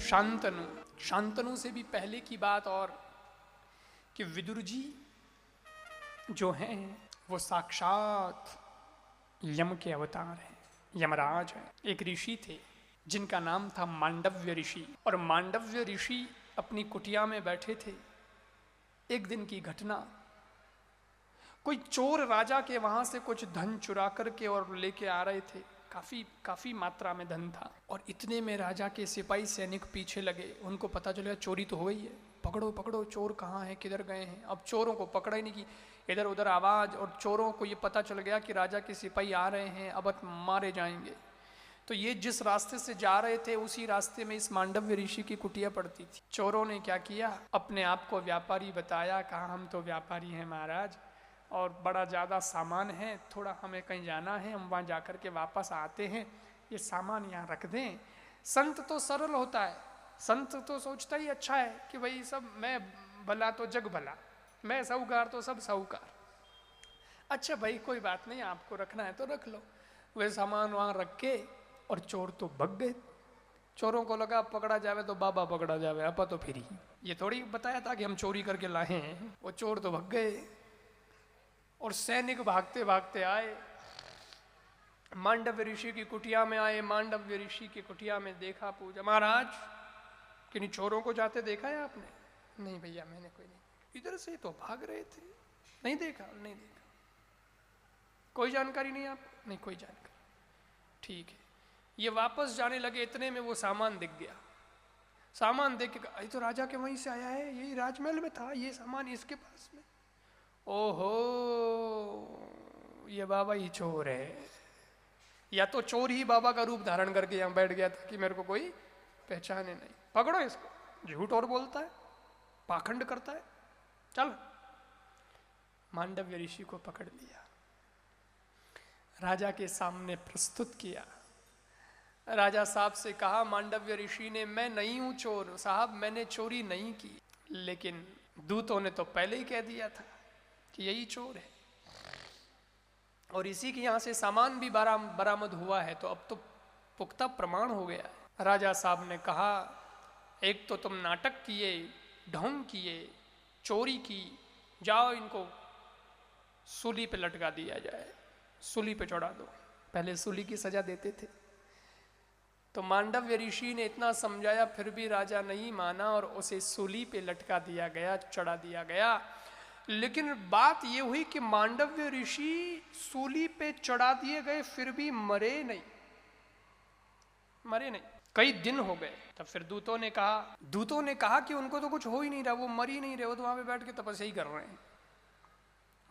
शांतनु, शांतनु से भी पहले की बात और कि विदुर जी जो हैं वो साक्षात यम के अवतार हैं, यमराज हैं। एक ऋषि थे जिनका नाम था मांडव्य ऋषि, और मांडव्य ऋषि अपनी कुटिया में बैठे थे। एक दिन की घटना, कोई चोर राजा के वहां से कुछ धन चुरा करके और लेके आ रहे थे। काफी मात्रा में धन था, और इतने में राजा के सिपाही सैनिक पीछे लगे। उनको पता चला चोरी तो हो गई है, पकड़ो पकड़ो, चोर कहाँ है, किधर गए हैं। अब चोरों को पकड़ा ही नहीं की, इधर उधर आवाज, और चोरों को ये पता चल गया कि राजा के सिपाही आ रहे हैं, अब मारे जाएंगे। तो ये जिस रास्ते से जा रहे थे उसी रास्ते में इस मांडव्य ऋषि की कुटिया पड़ती थी। चोरों ने क्या किया, अपने आप को व्यापारी बताया, कहा हम तो व्यापारी हैं महाराज, और बड़ा ज़्यादा सामान है, थोड़ा हमें कहीं जाना है, हम वहाँ जाकर के वापस आते हैं, ये सामान यहाँ रख दें। संत तो सरल होता है, संत तो सोचता ही अच्छा है कि भाई सब मैं भला तो जग भला, मैं साहूकार तो सब साहूकार। अच्छा भाई कोई बात नहीं, आपको रखना है तो रख लो। वे सामान वहाँ रख के और चोर तो भग गए। चोरों को लगा पकड़ा जावे तो बाबा पकड़ा जावे, अपा तो फिर ही, ये थोड़ी बताया था कि हम चोरी करके लाए हैं। वो चोर तो भग गए, और सैनिक भागते भागते आए, मांडव्य ऋषि की कुटिया में आए। मांडव्य ऋषि की कुटिया में देखा, पूछा महाराज किन्हीं चोरों को जाते देखा है आपने? नहीं भैया मैंने कोई नहीं, इधर से तो भाग रहे थे, नहीं देखा, नहीं देखा। कोई जानकारी नहीं आपको? नहीं कोई जानकारी। ठीक है, ये वापस जाने लगे, इतने में वो सामान दिख गया। सामान देख के, ये तो राजा के वहीं से आया है, यही राजमहल में था, ये सामान इसके पास में। ओहो, ये बाबा ही चोर है, या तो चोर ही बाबा का रूप धारण करके यहां बैठ गया था कि मेरे को कोई पहचाने नहीं। पकड़ो इसको, झूठ और बोलता है, पाखंड करता है, चल। मांडव्य ऋषि को पकड़ लिया, राजा के सामने प्रस्तुत किया। राजा साहब से कहा, मांडव्य ऋषि ने, मैं नहीं हूं चोर साहब, मैंने चोरी नहीं की, लेकिन दूतों ने तो पहले ही कह दिया था कि यही चोर है, और इसी के यहां से सामान भी बरामद हुआ है, तो अब तो पुख्ता प्रमाण हो गया है। राजा साहब ने कहा, एक तो तुम नाटक किए, ढोंग किए, चोरी की, जाओ इनको सूली पे लटका दिया जाए, सूली पे चढ़ा दो। पहले सूली की सजा देते थे। तो मांडव्य ऋषि ने इतना समझाया, फिर भी राजा नहीं माना, और उसे सूली पे लटका दिया गया, चढ़ा दिया गया। लेकिन बात यह हुई कि मांडव्य ऋषि सूली पे चढ़ा दिए गए, फिर भी मरे नहीं, मरे नहीं। कई दिन हो गए। तब फिर दूतों ने कहा कि उनको तो कुछ हो ही नहीं रहा, वो मर ही नहीं रहे, वो तो वहां पे बैठ के तपस्या ही कर रहे हैं।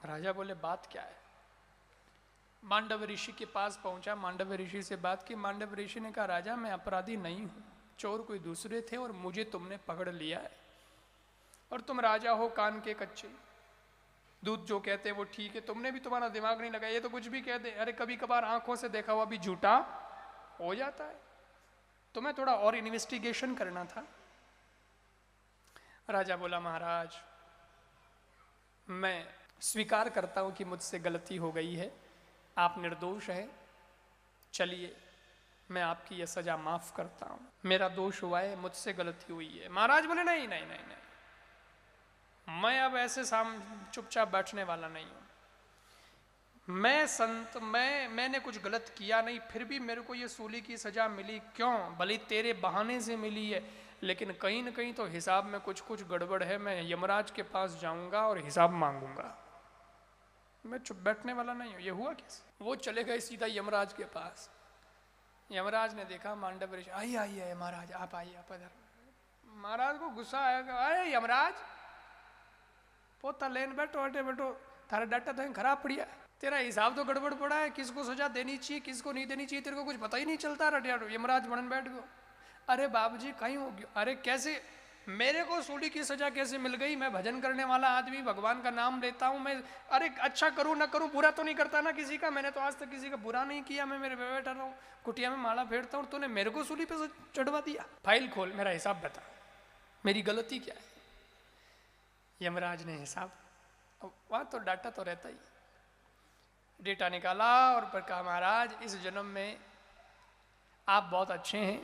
राजा बोले बात क्या है? मांडव्य ऋषि के पास पहुंचा, मांडव्य ऋषि से बात की। मांडव्य ऋषि ने कहा, राजा मैं अपराधी नहीं हूं, चोर कोई दूसरे थे और मुझे तुमने पकड़ लिया है, और तुम राजा हो कान के कच्चे, दूत जो कहते हैं वो ठीक है, तुमने भी, तुम्हारा दिमाग नहीं लगा, ये तो कुछ भी कह दे। अरे कभी कभार आंखों से देखा हुआ भी झूठा हो जाता है, तुम्हें थोड़ा और इन्वेस्टिगेशन करना था। राजा बोला, महाराज मैं स्वीकार करता हूं कि मुझसे गलती हो गई है, आप निर्दोष हैं, चलिए मैं आपकी यह सजा माफ करता हूं, मेरा दोष हुआ है, मुझसे गलती हुई है। महाराज बोले, नहीं नहीं नहीं नहीं, मैं अब ऐसे चुपचाप बैठने वाला नहीं हूं, मैं संत, मैंने कुछ गलत किया नहीं, फिर भी मेरे को ये सूली की सजा मिली, क्यों? भले तेरे बहाने से मिली है, लेकिन कहीं ना कहीं तो हिसाब में कुछ कुछ गड़बड़ है, मैं यमराज के पास जाऊंगा और हिसाब मांगूंगा, मैं चुप बैठने वाला नहीं हूं। ये हुआ कैसे? वो चले गए सीधा यमराज के पास। यमराज ने देखा मांडव्य ऋषि, आइए आइए महाराज, आप आइए, आप इधर। महाराज को गुस्सा आएगा, अरे यमराज पोता लेन बैठो, हटे बैठो, थारा डाटा तो खराब पड़िया, तेरा हिसाब तो गड़बड़ पड़ा है, किसको सजा देनी चाहिए किसको नहीं देनी चाहिए तेरे को कुछ पता ही नहीं चलता। रटिया यमराज बनन बैठ गयो। अरे बाबू जी कहीं हो गयो, अरे कैसे मेरे को सूली की सजा कैसे मिल गई? मैं भजन करने वाला आदमी, भगवान का नाम लेता हूं मैं, अरे अच्छा करूं ना करूं, बुरा तो नहीं करता ना किसी का, मैंने तो आज तक किसी का बुरा नहीं किया, मैं मेरे पे बैठा रहा हूं, कुटिया में माला फेरता हूं, तूने मेरे को सूली पे चढ़वा दिया, फाइल खोल, मेरा हिसाब बता, मेरी गलती क्या है? यमराज ने हिसाब, वहां तो डाटा तो रहता ही, डेटा निकाला और पर कहा महाराज इस जन्म में आप बहुत अच्छे हैं,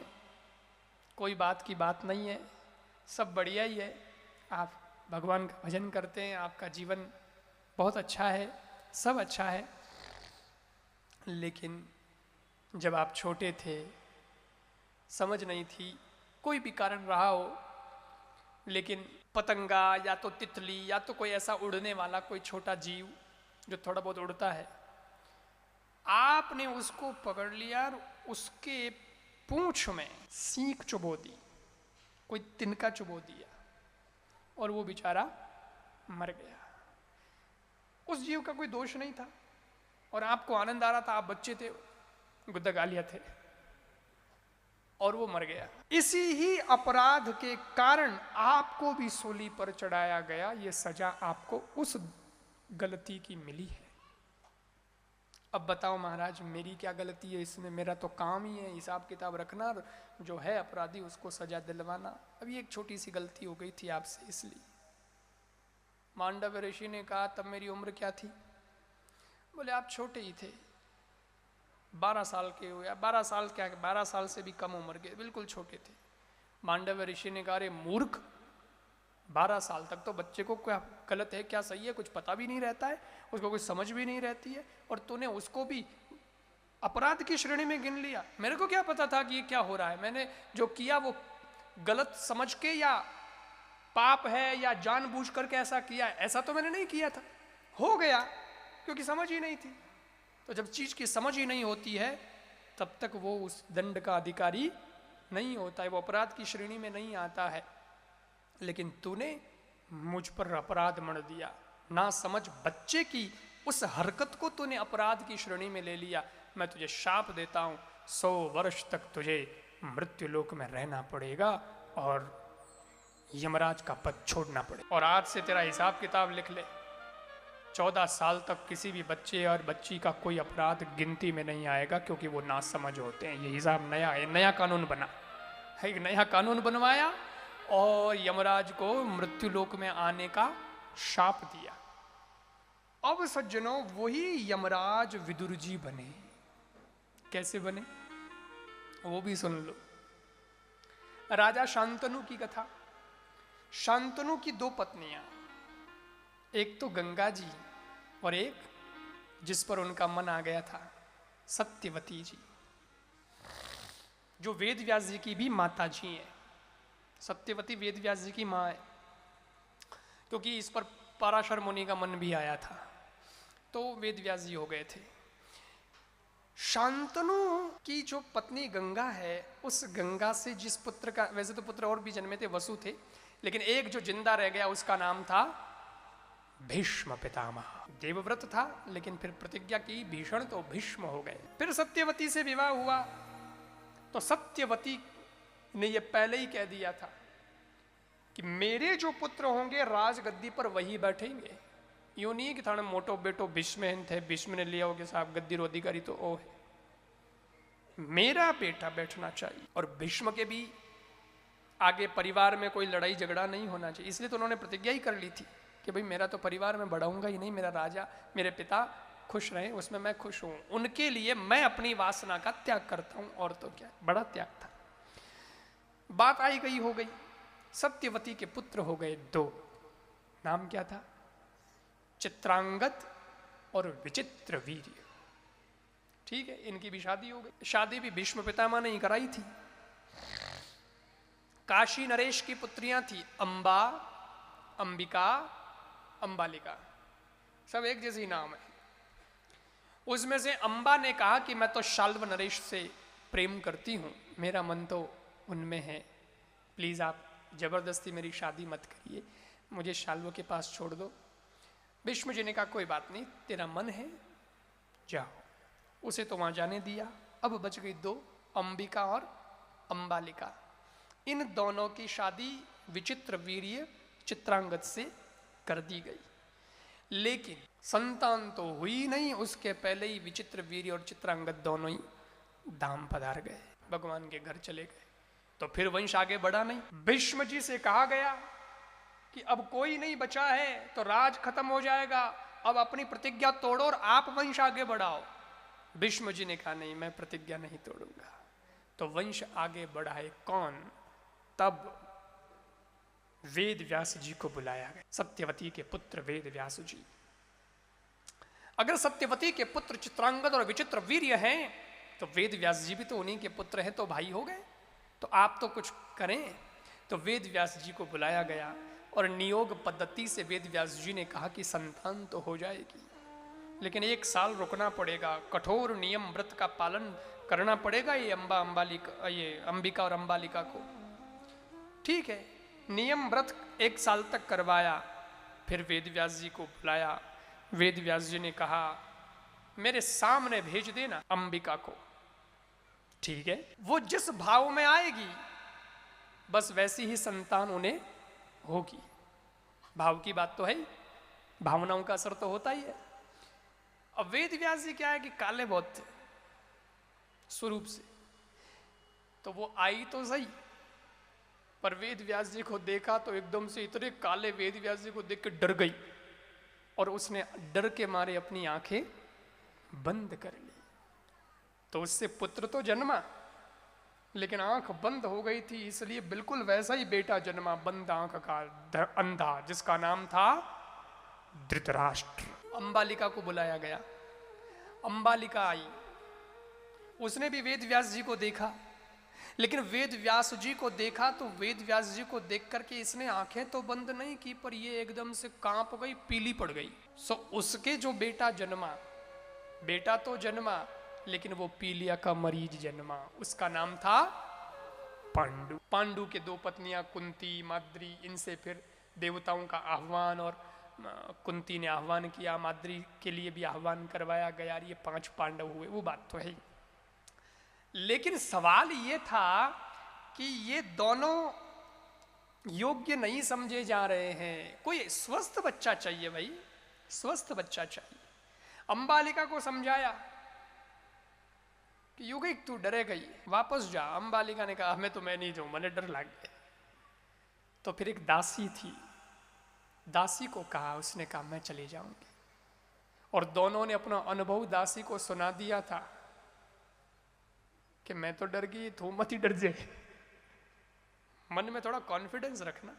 कोई बात की बात नहीं है, सब बढ़िया ही है, आप भगवान का भजन करते हैं, आपका जीवन बहुत अच्छा है, सब अच्छा है, लेकिन जब आप छोटे थे, समझ नहीं थी, कोई भी कारण रहा हो, लेकिन पतंगा या तो तितली या तो कोई ऐसा उड़ने वाला कोई छोटा जीव जो थोड़ा बहुत उड़ता है, आपने उसको पकड़ लिया और उसके पूंछ में सींग चुबो दी, कोई तिनका चुबो दिया और वो बेचारा मर गया। उस जीव का कोई दोष नहीं था और आपको आनंद आ रहा था, आप बच्चे थे, गुद्दा गालिया थे और वो मर गया। इसी ही अपराध के कारण आपको भी सूली पर चढ़ाया गया, ये सजा आपको उस गलती की मिली है। अब बताओ महाराज मेरी क्या गलती है इसमें? मेरा तो काम ही है हिसाब किताब रखना, जो है अपराधी उसको सजा दिलवाना। अभी एक छोटी सी गलती हो गई थी आपसे इसलिए। मांडव ऋषि ने कहा तब मेरी उम्र क्या थी? बोले आप छोटे ही थे, 12 साल के हो, या 12 साल क्या, 12 साल से भी कम उम्र के, बिल्कुल छोटे थे। मांडव ऋषि ने कहा अरे मूर्ख, 12 साल तक तो बच्चे को क्या गलत है क्या सही है कुछ पता भी नहीं रहता है, उसको कुछ समझ भी नहीं रहती है, और तूने उसको भी अपराध की श्रेणी में गिन लिया। मेरे को क्या पता था कि ये क्या हो रहा है, मैंने जो किया वो गलत समझ के या पाप है या जानबूझ करके ऐसा किया, ऐसा तो मैंने नहीं किया था, हो गया क्योंकि समझ ही नहीं थी। तो जब चीज की समझ ही नहीं होती है तब तक वो उस दंड का अधिकारी नहीं होता है, वो अपराध की श्रेणी में नहीं आता है। लेकिन तूने मुझ पर अपराध मढ़ दिया, ना समझ बच्चे की उस हरकत को तूने अपराध की श्रेणी में ले लिया। मैं तुझे शाप देता हूं, 100 वर्ष तक तुझे मृत्यु लोक में रहना पड़ेगा और यमराज का पद छोड़ना पड़ेगा। और आज से तेरा हिसाब किताब लिख ले, 14 साल तक किसी भी बच्चे और बच्ची का कोई अपराध गिनती में नहीं आएगा, क्योंकि वो ना समझ होते हैं। ये हिसाब नया है, नया कानून बना है, एक नया कानून बनवाया और यमराज को मृत्यु लोक में आने का शाप दिया। अब सज्जनों वही यमराज विदुर जी बने। कैसे बने वो भी सुन लो। राजा शांतनु की कथा। शांतनु की 2 पत्नियां, एक तो गंगा जी और एक जिस पर उनका मन आ गया था सत्यवती जी, जो वेद व्यास जी की भी माता जी है। सत्यवती वेद व्यास जी की माँ है, क्योंकि इस पर पराशर मुनि का मन भी आया था, तो वेद व्यास जी हो गए थे। शांतनु की जो पत्नी गंगा है, उस गंगा से जिस पुत्र का, वैसे तो पुत्र और भी जन्मे थे, वसु थे, लेकिन एक जो जिंदा रह गया उसका नाम था भीष्म पितामह। देवव्रत था लेकिन फिर प्रतिज्ञा की भीषण, तो भीष्म हो गए। फिर सत्यवती से विवाह हुआ, तो सत्यवती ने यह पहले ही कह दिया था कि मेरे जो पुत्र होंगे राजगद्दी पर वही बैठेंगे। यूं नहीं कि थाने मोटो बेटो भीष्म थे, भीष्म ने लिया हो कि साहब गद्दी रो अधिकारी तो ओ है, मेरा बेटा बैठना चाहिए। और भीष्म के भी आगे परिवार में कोई लड़ाई झगड़ा नहीं होना चाहिए, इसलिए तो उन्होंने प्रतिज्ञा ही कर ली थी कि भाई मेरा तो परिवार में बढ़ाऊंगा ही नहीं, मेरा राजा मेरे पिता खुश रहे उसमें मैं खुश हूं, उनके लिए मैं अपनी वासना का त्याग करता हूं। और तो क्या, बड़ा त्याग था। बात आई गई हो गई, सत्यवती के पुत्र हो गए 2। नाम क्या था? चित्रांगद और विचित्र वीर्य। ठीक है, इनकी भी शादी हो गई। शादी भी भीष्म पितामह ने ही कराई थी। काशी नरेश की पुत्रियां थी अंबा, अंबिका, अंबालिका, सब एक जैसे ही नाम है। उसमें से अंबा ने कहा कि मैं तो शाल्व नरेश से प्रेम करती हूं, मेरा मन तो उनमें है, प्लीज आप जबरदस्ती मेरी शादी मत करिए, मुझे शाल्व के पास छोड़ दो। भीष्म जी ने कहा कोई बात नहीं, तेरा मन है जाओ। उसे तो वहां जाने दिया। अब बच गई 2, अंबिका और अंबालिका। इन दोनों की शादी विचित्र वीर्य चित्रांगद से कर दी गई, लेकिन संतान तो हुई नहीं। उसके पहले ही विचित्र वीर्य और चित्रांगद दोनों ही धाम पधार गए, भगवान के घर चले गए। तो फिर वंश आगे बढ़ा नहीं। भीष्म जी से कहा गया कि अब कोई नहीं बचा है तो राज खत्म हो जाएगा अब अपनी प्रतिज्ञा तोड़ो और आप वंश आगे बढ़ाओ। भीष्म जी ने कहा नहीं, मैं प्रतिज्ञा नहीं तोड़ूंगा। तो वंश आगे बढ़ाए कौन? तब वेद व्यास जी को बुलाया गया, सत्यवती के पुत्र वेद व्यास जी। अगर सत्यवती के पुत्र चित्रांगद और विचित्र वीर्य हैं तो वेद व्यास जी भी तो उन्हीं के पुत्र हैं, तो भाई हो गए। तो आप तो कुछ करें। तो वेद व्यास जी को बुलाया गया और नियोग पद्धति से वेद व्यास जी ने कहा कि संतान तो हो जाएगी, लेकिन 1 साल रुकना पड़ेगा, कठोर नियम व्रत का पालन करना पड़ेगा ये अंबिका और अंबालिका को। ठीक है, नियम व्रत 1 साल तक करवाया। फिर वेद व्यास जी को बुलाया। वेद व्यास जी ने कहा मेरे सामने भेज देना अंबिका को। ठीक है, वो जिस भाव में आएगी बस वैसी ही संतान उन्हें होगी। भाव की बात तो है ही, भावनाओं का असर तो होता ही है। अब वेद व्यास जी क्या है कि काले बहुत थे स्वरूप से, तो वो आई तो सही, पर वेद व्यास जी को देखा तो एकदम से इतने काले वेद व्यास जी को देख के डर गई और उसने डर के मारे अपनी आंखें बंद कर ली। तो उससे पुत्र तो जन्मा, लेकिन आंख बंद हो गई थी, इसलिए बिल्कुल वैसा ही बेटा जन्मा, बंद आंख का अंधा, जिसका नाम था धृतराष्ट्र। अंबालिका को बुलाया गया। अंबालिका आई, उसने भी वेद व्यास जी को देखा, लेकिन वेद व्यास जी को देखा तो वेद व्यास जी को देख करके इसने आंखें तो बंद नहीं की, पर ये एकदम से कांप गई, पीली पड़ गई। सो उसके जो बेटा जन्मा, बेटा तो जन्मा लेकिन वो पीलिया का मरीज जन्मा, उसका नाम था पांडु। पांडु के 2 पत्नियां कुंती, माद्री, इनसे फिर देवताओं का आह्वान, और कुंती ने आह्वान किया, माद्री के लिए भी आह्वान करवाया गया, ये 5 पांडव हुए। वो बात तो है ही, लेकिन सवाल ये था कि ये दोनों योग्य नहीं समझे जा रहे हैं। कोई स्वस्थ बच्चा चाहिए भाई, स्वस्थ बच्चा चाहिए। अंबालिका को समझाया कि युगिक तू डरे गई, वापस जा। अंबालिका ने कहा मैं नहीं जाऊं, मैंने डर लग गया। तो फिर एक दासी थी, दासी को कहा, उसने कहा मैं चले जाऊंगी। और दोनों ने अपना अनुभव दासी को सुना दिया था कि मैं तो डर गई, तू मत ही डर जाए, मन में थोड़ा कॉन्फिडेंस रखना।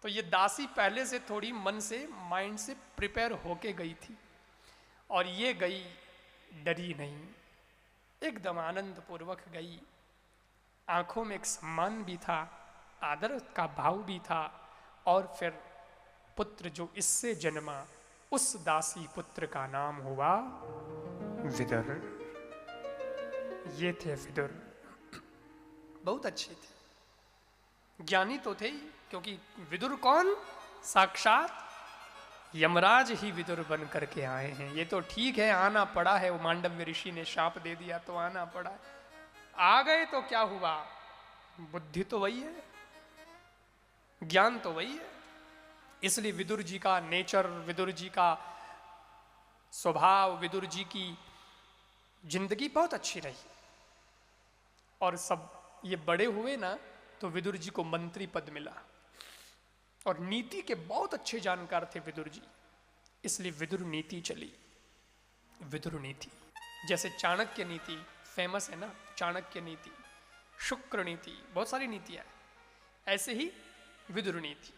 तो ये दासी पहले से थोड़ी मन से, माइंड से प्रिपेयर होके गई थी, और ये गई डरी नहीं, एकदम आनंद पूर्वक गई। आंखों में एक सम्मान भी था, आदर का भाव भी था। और फिर पुत्र जो इससे जन्मा, उस दासी पुत्र का नाम हुआ विदुर। ये थे विदुर, बहुत अच्छे थे, ज्ञानी तो थे ही, क्योंकि विदुर कौन? साक्षात यमराज ही विदुर बन करके आए हैं। ये तो ठीक है, आना पड़ा है, वो मांडव्य ऋषि ने शाप दे दिया तो आना पड़ा। आ गए तो क्या हुआ, बुद्धि तो वही है, ज्ञान तो वही है। इसलिए विदुर जी का नेचर, विदुर जी का स्वभाव, विदुर जी की जिंदगी बहुत अच्छी रही। और सब ये बड़े हुए ना, तो विदुर जी को मंत्री पद मिला, और नीति के बहुत अच्छे जानकार थे विदुर जी, इसलिए विदुर नीति चली। विदुर नीति, जैसे चाणक्य नीति फेमस है ना, चाणक्य नीति, शुक्र नीति, बहुत सारी नीतियां हैं, ऐसे ही विदुर नीति।